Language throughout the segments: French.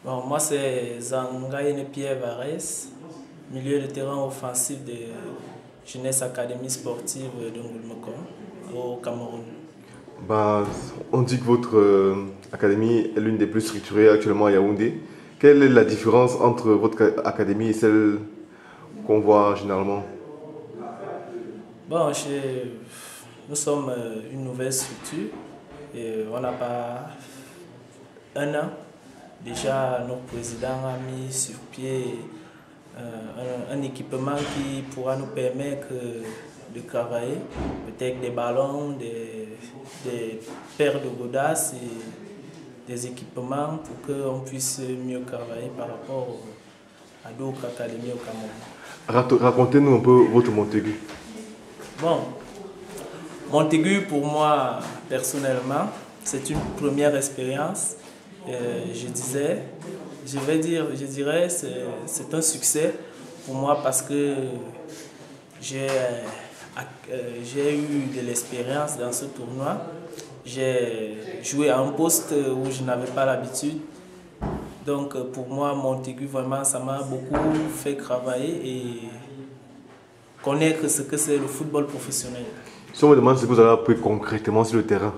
Bon, moi, c'est Zangaïne Pierre Varese, milieu de terrain offensif de Jeunesse Académie Sportive de Ngoulmoko, au Cameroun. Bah, on dit que votre académie est l'une des plus structurées actuellement à Yaoundé. Quelle est la différence entre votre académie et celle qu'on voit généralement? Bon, nous sommes une nouvelle structure et on n'a pas un an. Déjà, notre président a mis sur pied un équipement qui pourra nous permettre de travailler, peut-être des ballons, des paires de godasses et des équipements pour qu'on puisse mieux travailler par rapport à d'autres académies au Cameroun. Racontez-nous un peu votre Montaigu. Bon, Montaigu, pour moi, personnellement, c'est une première expérience. Je dirais, c'est un succès pour moi parce que j'ai j'ai eu de l'expérience dans ce tournoi. J'ai joué à un poste où je n'avais pas l'habitude. Donc pour moi, Montaigu, vraiment, ça m'a beaucoup fait travailler et connaître ce que c'est le football professionnel. Si on me demande ce que vous avez appris concrètement sur le terrain,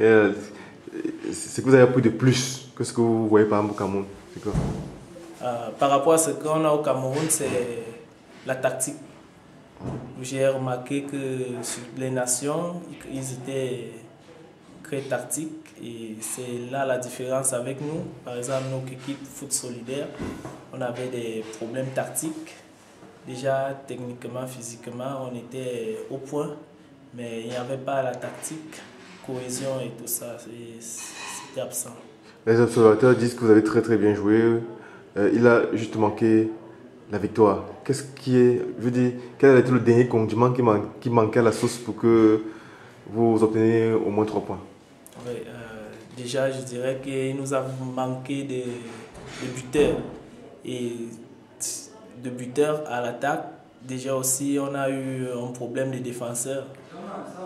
euh, ce que vous avez appris de plus que ce que vous voyez par exemple au Cameroun, c'est quoi? Par rapport à ce qu'on a au Cameroun, c'est la tactique. J'ai remarqué que sur les nations, ils étaient très tactiques et c'est là la différence avec nous. Par exemple, notre équipe Foot Solidaire, on avait des problèmes tactiques. Déjà, techniquement, physiquement, on était au point, mais il n'y avait pas la tactique, cohésion et tout ça, c'était absent. Les observateurs disent que vous avez très très bien joué. Il a juste manqué la victoire. Qu'est-ce qui est, je veux dire, quel a été le dernier condiment qui manquait à la sauce pour que vous obteniez au moins 3 points? Oui, déjà, je dirais qu'il nous a manqué de buteurs et de buteurs à l'attaque. Déjà aussi, on a eu un problème de défenseurs.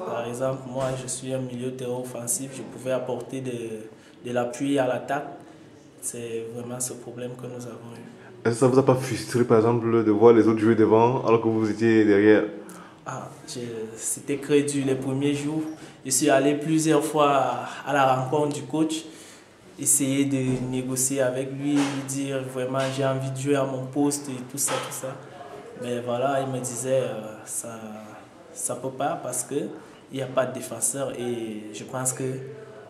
Par exemple, moi, je suis un milieu terrain offensif, je pouvais apporter de l'appui à l'attaque. C'est vraiment ce problème que nous avons eu. Est-ce que ça vous a pas frustré par exemple de voir les autres jouer devant alors que vous étiez derrière? C'était très dur les premiers jours. Je suis allé plusieurs fois à la rencontre du coach, essayer de négocier avec lui, lui dire vraiment j'ai envie de jouer à mon poste et tout ça, tout ça. Mais voilà, il me disait ça peut pas parce que il n'y a pas de défenseur et je pense que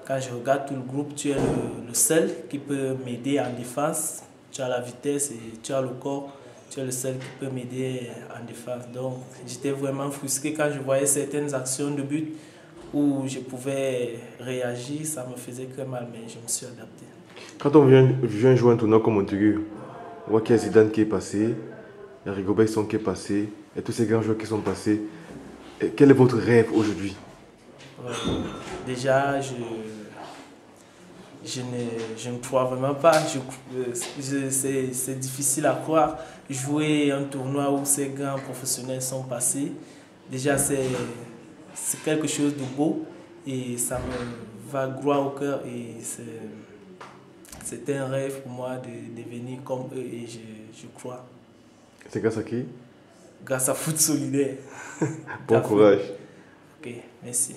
quand je regarde tout le groupe, tu es le seul qui peut m'aider en défense. Tu as la vitesse et tu as le corps. Tu es le seul qui peut m'aider en défense. Donc, j'étais vraiment frustré quand je voyais certaines actions de but où je pouvais réagir. Ça me faisait très mal, mais je me suis adapté. Quand on vient jouer un tournoi comme Montaigu, on voit qu'il y a Zidane qui est passé, il y a Rigobert Song qui est passé, et tous ces grands joueurs qui sont passés. Et quel est votre rêve aujourd'hui? Ouais. Déjà, je ne crois vraiment pas. C'est difficile à croire. Jouer un tournoi où ces grands professionnels sont passés, déjà c'est quelque chose de beau et ça me va droit au cœur. Et c'était un rêve pour moi de devenir comme eux et je crois. C'est grâce à qui? Grâce à Foot Solidaire. Bon courage. Ok, merci.